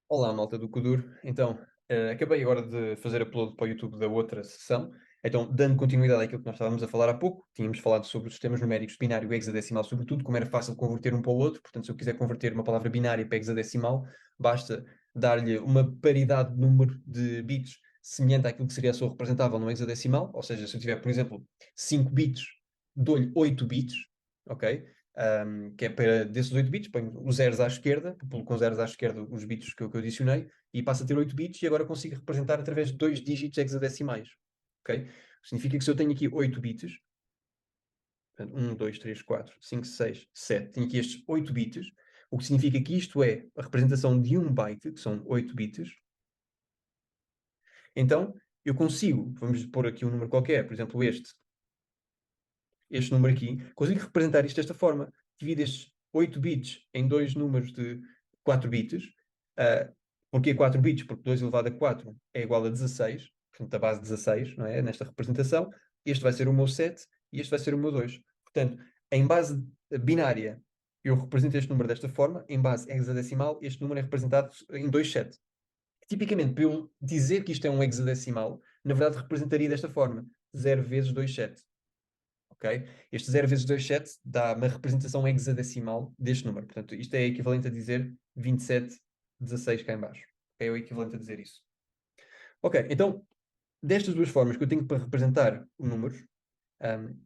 Olá, malta do Kuduro. Então, acabei agora de fazer upload para o YouTube da outra sessão. Então, dando continuidade àquilo que nós estávamos a falar há pouco, tínhamos falado sobre os sistemas numéricos binário e hexadecimal, sobretudo, como era fácil converter um para o outro. Portanto, se eu quiser converter uma palavra binária para hexadecimal, basta dar-lhe uma paridade de número de bits semelhante àquilo que seria a sua representável no hexadecimal. Ou seja, se eu tiver, por exemplo, 5 bits, dou-lhe 8 bits, ok? Que é para desses 8 bits, ponho os zeros à esquerda, populo com zeros à esquerda os bits que eu adicionei, e passa a ter 8 bits, e agora consigo representar através de dois dígitos hexadecimais. Ok? Significa que se eu tenho aqui 8 bits, portanto, 1, 2, 3, 4, 5, 6, 7, tenho aqui estes 8 bits, o que significa que isto é a representação de um byte, que são 8 bits. Então, eu consigo, vamos pôr aqui um número qualquer, por exemplo, este número aqui, consigo representar isto desta forma. Divido estes 8 bits em dois números de 4 bits. Porquê 4 bits? Porque 2 elevado a 4 é igual a 16, portanto, a base 16, não é? Nesta representação. Este vai ser o meu 7 e este vai ser o meu 2. Portanto, em base binária, eu represento este número desta forma. Em base hexadecimal, este número é representado em 2,7. Tipicamente, para eu dizer que isto é um hexadecimal, na verdade representaria desta forma: 0 vezes 2,7. Ok? Este 0 vezes 2,7 dá uma representação hexadecimal deste número. Portanto, isto é equivalente a dizer 27,16 cá em baixo. É o equivalente a dizer isso. Ok, então, destas duas formas que eu tenho para representar números,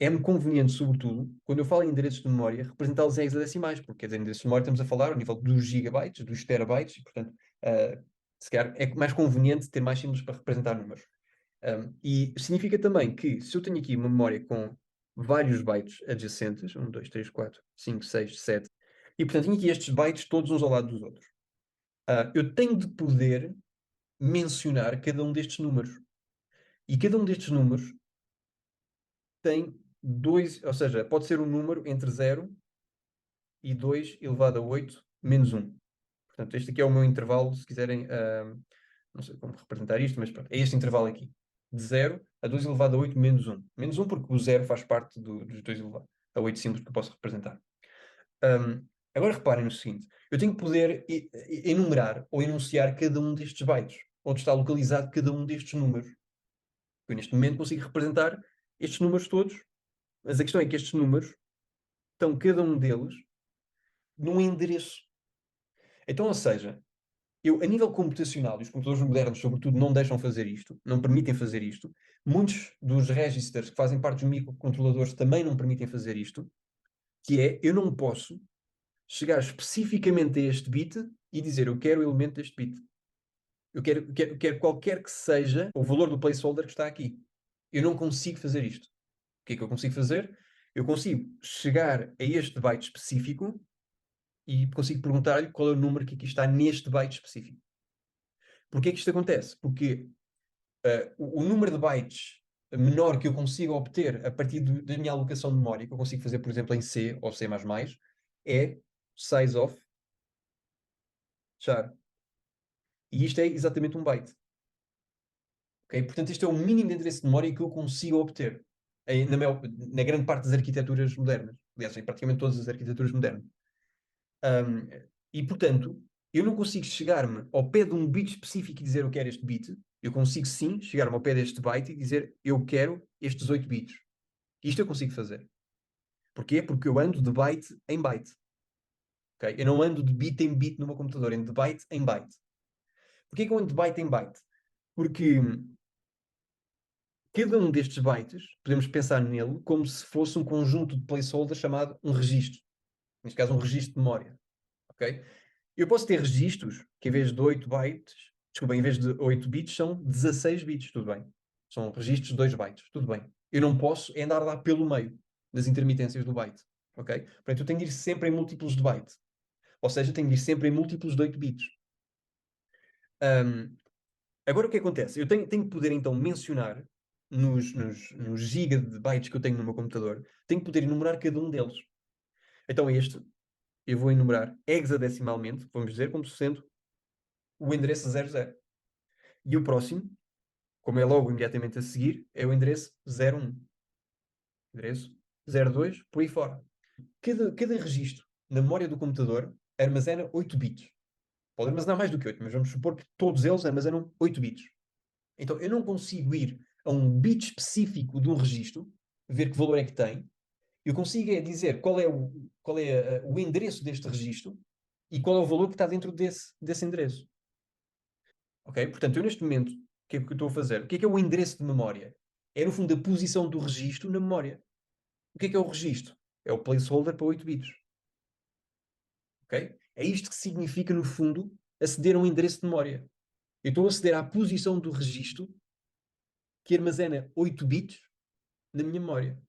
é-me conveniente, sobretudo, quando eu falo em endereços de memória, representá-los em hexadecimais, porque quer dizer, endereços de memória estamos a falar ao nível dos gigabytes, dos terabytes, e portanto, se calhar é mais conveniente ter mais símbolos para representar números. E significa também que se eu tenho aqui uma memória com vários bytes adjacentes, 1, 2, 3, 4, 5, 6, 7, e portanto tenho aqui estes bytes todos uns ao lado dos outros. Eu tenho de poder mencionar cada um destes números. E cada um destes números tem dois, ou seja, pode ser um número entre 0 e 2 elevado a 8 menos 1. Portanto, este aqui é o meu intervalo, se quiserem, não sei como representar isto, mas pronto, é este intervalo aqui. De 0 a 2 elevado a 8 menos 1. Menos 1 porque o 0 faz parte dos 2 elevado a 8 simples que eu posso representar. Agora reparem no seguinte: eu tenho que poder enumerar ou enunciar cada um destes bytes, onde está localizado cada um destes números. Eu neste momento consigo representar estes números todos, mas a questão é que estes números estão cada um deles num endereço. Então, ou seja, eu, a nível computacional, e os computadores modernos, sobretudo, não deixam fazer isto, não permitem fazer isto. Muitos dos registers que fazem parte dos microcontroladores também não permitem fazer isto, que é, eu não posso chegar especificamente a este bit e dizer, eu quero o elemento deste bit. Eu quero qualquer que seja o valor do placeholder que está aqui. Eu não consigo fazer isto. O que é que eu consigo fazer? Eu consigo chegar a este byte específico e consigo perguntar-lhe qual é o número que aqui está neste byte específico. Porquê que isto acontece? Porque o número de bytes menor que eu consigo obter a partir da minha alocação de memória, que eu consigo fazer, por exemplo, em C ou C++, é size of char. E isto é exatamente um byte. Okay? Portanto, isto é o mínimo de endereço de memória que eu consigo obter na grande parte das arquiteturas modernas. Aliás, em praticamente todas as arquiteturas modernas. Um, e, portanto, eu não consigo chegar-me ao pé de um bit específico e dizer eu quero este bit. Eu consigo sim chegar-me ao pé deste byte e dizer eu quero estes 8 bits. Isto eu consigo fazer. Porquê? Porque eu ando de byte em byte. Okay? Eu não ando de bit em bit no meu computador, ando de byte em byte. Porquê que eu ando de byte em byte? Porque cada um destes bytes, podemos pensar nele como se fosse um conjunto de placeholders chamado um registro. Neste caso, um registro de memória. Ok? Eu posso ter registros que em vez de 8 bytes, desculpa, em vez de 8 bits, são 16 bits, tudo bem. São registros de 2 bytes, tudo bem. Eu não posso andar lá pelo meio das intermitências do byte. Ok? Portanto, eu tenho de ir sempre em múltiplos de byte. Ou seja, tenho de ir sempre em múltiplos de 8 bits. Um, Agora o que acontece? Eu tenho que poder então mencionar nos giga de bytes que eu tenho no meu computador, tenho que poder enumerar cada um deles. Então este, eu vou enumerar hexadecimalmente, vamos dizer, como sendo o endereço 00. E o próximo, como é logo imediatamente a seguir, é o endereço 01. Endereço 02, por aí fora. Cada registro na memória do computador armazena 8 bits. Pode armazenar mais do que 8, mas vamos supor que todos eles armazenam 8 bits. Então eu não consigo ir a um bit específico de um registro, ver que valor é que tem. Eu consigo dizer qual é o endereço deste registro e qual é o valor que está dentro desse endereço. Ok? Portanto, eu neste momento, o que é que eu estou a fazer? O que é o endereço de memória? É, no fundo, a posição do registro na memória. O que é o registro? É o placeholder para 8 bits. Ok? É isto que significa, no fundo, aceder a um endereço de memória. Eu estou a aceder à posição do registro que armazena 8 bits na minha memória.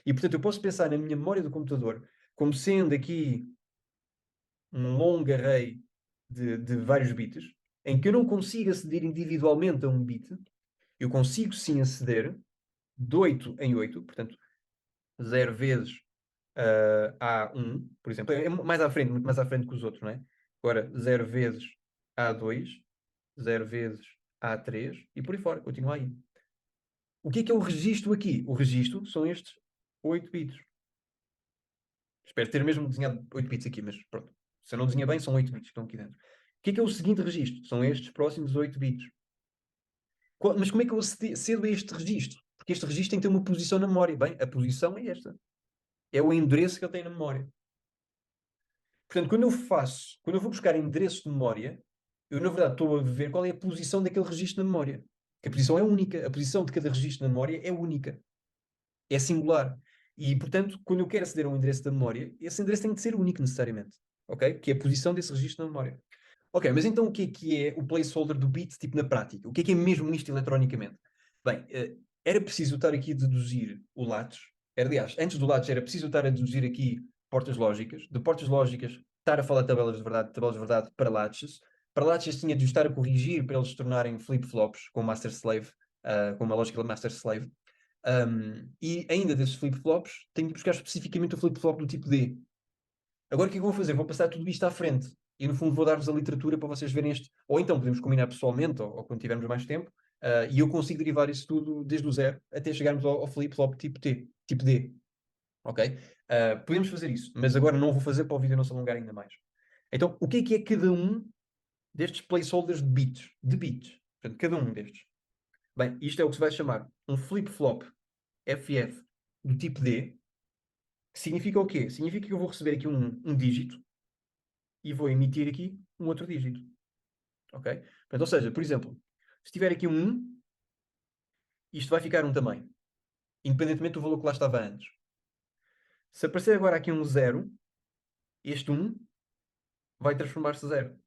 E, portanto, eu posso pensar na minha memória do computador como sendo aqui um long array de vários bits, em que eu não consigo aceder individualmente a um bit, eu consigo sim aceder de 8 em 8, portanto, 0 vezes A1, por exemplo, é mais à frente, muito mais à frente que os outros, não é? Agora, 0 vezes A2, 0 vezes A3 e por aí fora, continua aí. O que é o registro aqui? O registro são estes 8 bits. Espero ter mesmo desenhado 8 bits aqui, mas pronto. Se eu não desenhar bem, são 8 bits que estão aqui dentro. O que é o seguinte registro? São estes próximos 8 bits. Mas como é que eu acedo a este registro? Porque este registro tem que ter uma posição na memória. Bem, a posição é esta. É o endereço que ele tem na memória. Portanto, quando eu vou buscar endereço de memória, eu na verdade estou a ver qual é a posição daquele registro na memória. Que a posição é única. A posição de cada registro na memória é única. É singular. E, portanto, quando eu quero aceder a um endereço da memória, esse endereço tem de ser único necessariamente. Ok? Que é a posição desse registro na memória. Ok, mas então o que é o placeholder do bit, tipo na prática? O que é mesmo isto eletronicamente? Bem, era preciso estar aqui a deduzir o latch. Aliás, antes do latch era preciso estar a deduzir aqui portas lógicas. De portas lógicas, estar a falar de tabelas de verdade para latches. Para latches tinha de os estar a corrigir para eles se tornarem flip-flops com master-slave, com uma lógica master-slave. E ainda desses flip-flops, tenho de buscar especificamente o flip-flop do tipo D. Agora o que é que eu vou fazer? Vou passar tudo isto à frente. E no fundo vou dar-vos a literatura para vocês verem este. Ou então podemos combinar pessoalmente, ou quando tivermos mais tempo, e eu consigo derivar isso tudo desde o zero até chegarmos ao flip-flop tipo T, tipo D. Ok? Podemos fazer isso, mas agora não vou fazer para o vídeo não se alongar ainda mais. Então, o que é cada um destes placeholders de bits? De bits. Portanto, cada um destes. Bem, isto é o que se vai chamar um flip-flop FF do tipo D, que significa o quê? Significa que eu vou receber aqui um dígito e vou emitir aqui um outro dígito. Ok? Portanto, ou seja, por exemplo, se tiver aqui um 1, isto vai ficar um também, independentemente do valor que lá estava antes. Se aparecer agora aqui um 0, este 1 vai transformar-se 0.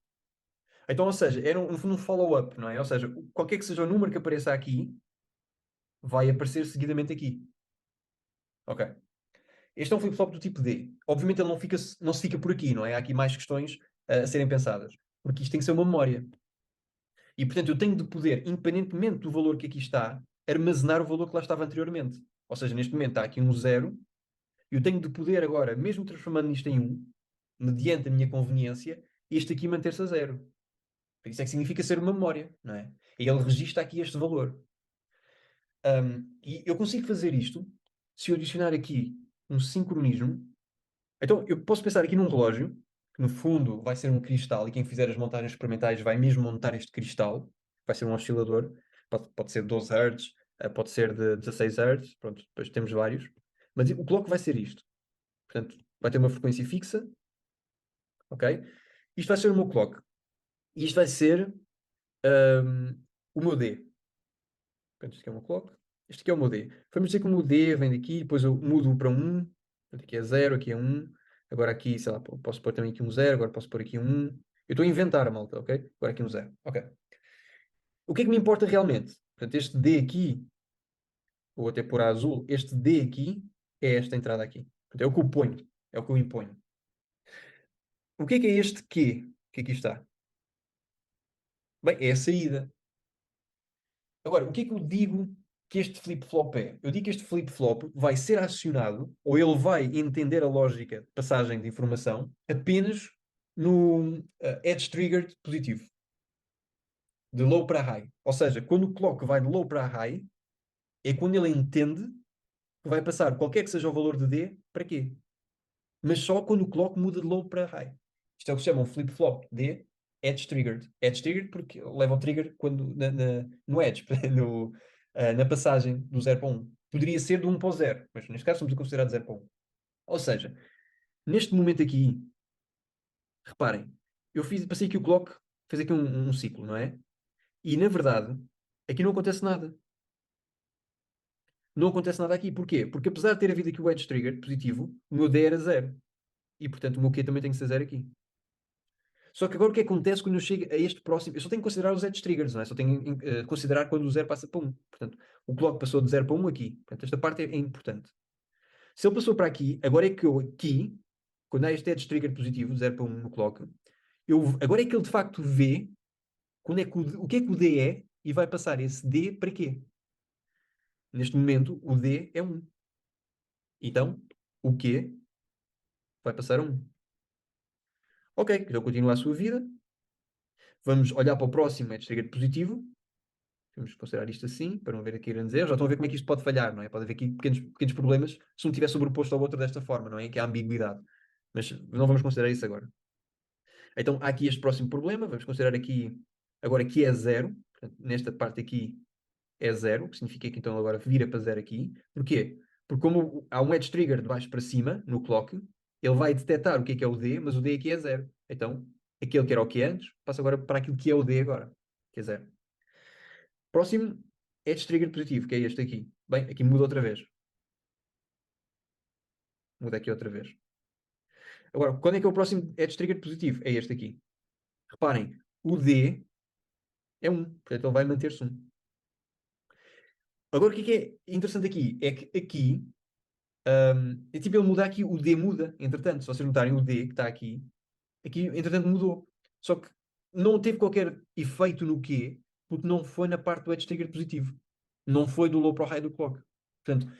Então, ou seja, é no fundo um follow-up, não é? Ou seja, qualquer que seja o número que apareça aqui, vai aparecer seguidamente aqui. Ok? Este é um flip-flop do tipo D. Obviamente ele não se fica por aqui, não é? Há aqui mais questões a serem pensadas. Porque isto tem que ser uma memória. E, portanto, eu tenho de poder, independentemente do valor que aqui está, armazenar o valor que lá estava anteriormente. Ou seja, neste momento está aqui um 0, eu tenho de poder agora, mesmo transformando isto em 1, mediante a minha conveniência, este aqui manter-se a 0. Isso é que significa ser uma memória, não é? E ele registra aqui este valor. E eu consigo fazer isto se eu adicionar aqui um sincronismo. Então, eu posso pensar aqui num relógio, que no fundo vai ser um cristal, e quem fizer as montagens experimentais vai mesmo montar este cristal, vai ser um oscilador, pode ser de 12 Hz, pode ser de 16 Hz, pronto, depois temos vários. Mas o clock vai ser isto. Portanto, vai ter uma frequência fixa, ok? Isto vai ser o meu clock. E isto vai ser o meu D. Portanto, isto aqui é o meu clock. Este aqui é o meu D. Vamos dizer que o meu D vem daqui, depois eu mudo para 1. Portanto, aqui é 0, aqui é 1. Agora aqui, sei lá, posso pôr também aqui um 0, agora posso pôr aqui um 1. Eu estou a inventar, malta, ok? Agora aqui um 0. Ok. O que é que me importa realmente? Portanto, este D aqui, vou até pôr a azul, este D aqui é esta entrada aqui. Portanto, é o que eu ponho, é o que eu imponho. O que é este Q que aqui está? Bem, é a saída. Agora, o que é que eu digo que este flip-flop é? Eu digo que este flip-flop vai ser acionado, ou ele vai entender a lógica de passagem de informação, apenas no edge triggered positivo. De low para high. Ou seja, quando o clock vai de low para high, é quando ele entende que vai passar qualquer que seja o valor de D para quê? Mas só quando o clock muda de low para high. Isto é o que se chama um flip-flop D, edge triggered. Edge triggered porque leva o trigger quando, no edge, na passagem do 0 para 1. Poderia ser de 1 para o 0, mas neste caso estamos a considerar de 0 para 1. Ou seja, neste momento aqui, reparem, passei aqui o clock, fez aqui um ciclo, não é? E na verdade, aqui não acontece nada. Não acontece nada aqui. Porquê? Porque apesar de ter havido aqui o edge trigger positivo, o meu D era 0. E portanto o meu Q também tem que ser 0 aqui. Só que agora o que acontece quando eu chego a este próximo? Eu só tenho que considerar os edge triggers, não é? Só tenho que considerar quando o 0 passa para 1. Portanto, o clock passou de 0 para 1 aqui. Portanto, esta parte é importante. Se ele passou para aqui, agora é que eu aqui, quando há este edge trigger positivo, de 0 para 1 no clock, agora é que ele de facto vê quando é que o que é que o D é e vai passar esse D para quê? Neste momento, o D é 1. Então, o Q vai passar a 1. Ok, então continua a sua vida. Vamos olhar para o próximo edge trigger positivo. Vamos considerar isto assim, para não ver aqui grandes erros. Já estão a ver como é que isto pode falhar, não é? Pode haver aqui pequenos problemas se um estiver sobreposto ao outro desta forma, não é? Que há ambiguidade. Mas não vamos considerar isso agora. Então, há aqui este próximo problema. Vamos considerar aqui, agora que é 0. Portanto, nesta parte aqui é 0, que significa que então agora vira para 0 aqui. Porquê? Porque como há um edge trigger de baixo para cima, no clock, ele vai detectar o que é o D, mas o D aqui é 0. Então, aquele que era o que é antes, passa agora para aquilo que é o D agora, que é 0. Próximo edge trigger positivo, que é este aqui. Bem, aqui muda outra vez. Muda aqui outra vez. Agora, quando é que é o próximo edge trigger positivo? É este aqui. Reparem, o D é 1, portanto ele vai manter-se 1. Agora, o que é interessante aqui? É que aqui, é tipo ele muda aqui, o D muda, entretanto, se vocês notarem o D que está aqui, entretanto mudou. Só que não teve qualquer efeito no Q, porque não foi na parte do edge trigger positivo. Não foi do low para o high do clock. Portanto,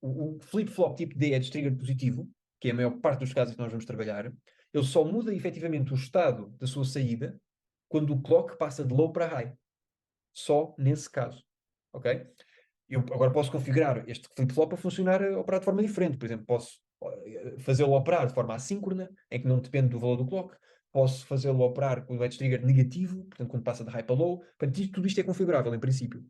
o flip-flop tipo D edge trigger positivo, que é a maior parte dos casos que nós vamos trabalhar, ele só muda efetivamente o estado da sua saída quando o clock passa de low para high. Só nesse caso. Ok? Eu agora posso configurar este flip-flop a funcionar, a operar de forma diferente. Por exemplo, posso fazê-lo operar de forma assíncrona, em que não depende do valor do clock. Posso fazê-lo operar com o edge trigger negativo, portanto, quando passa de high para low. Portanto, tudo isto é configurável, em princípio.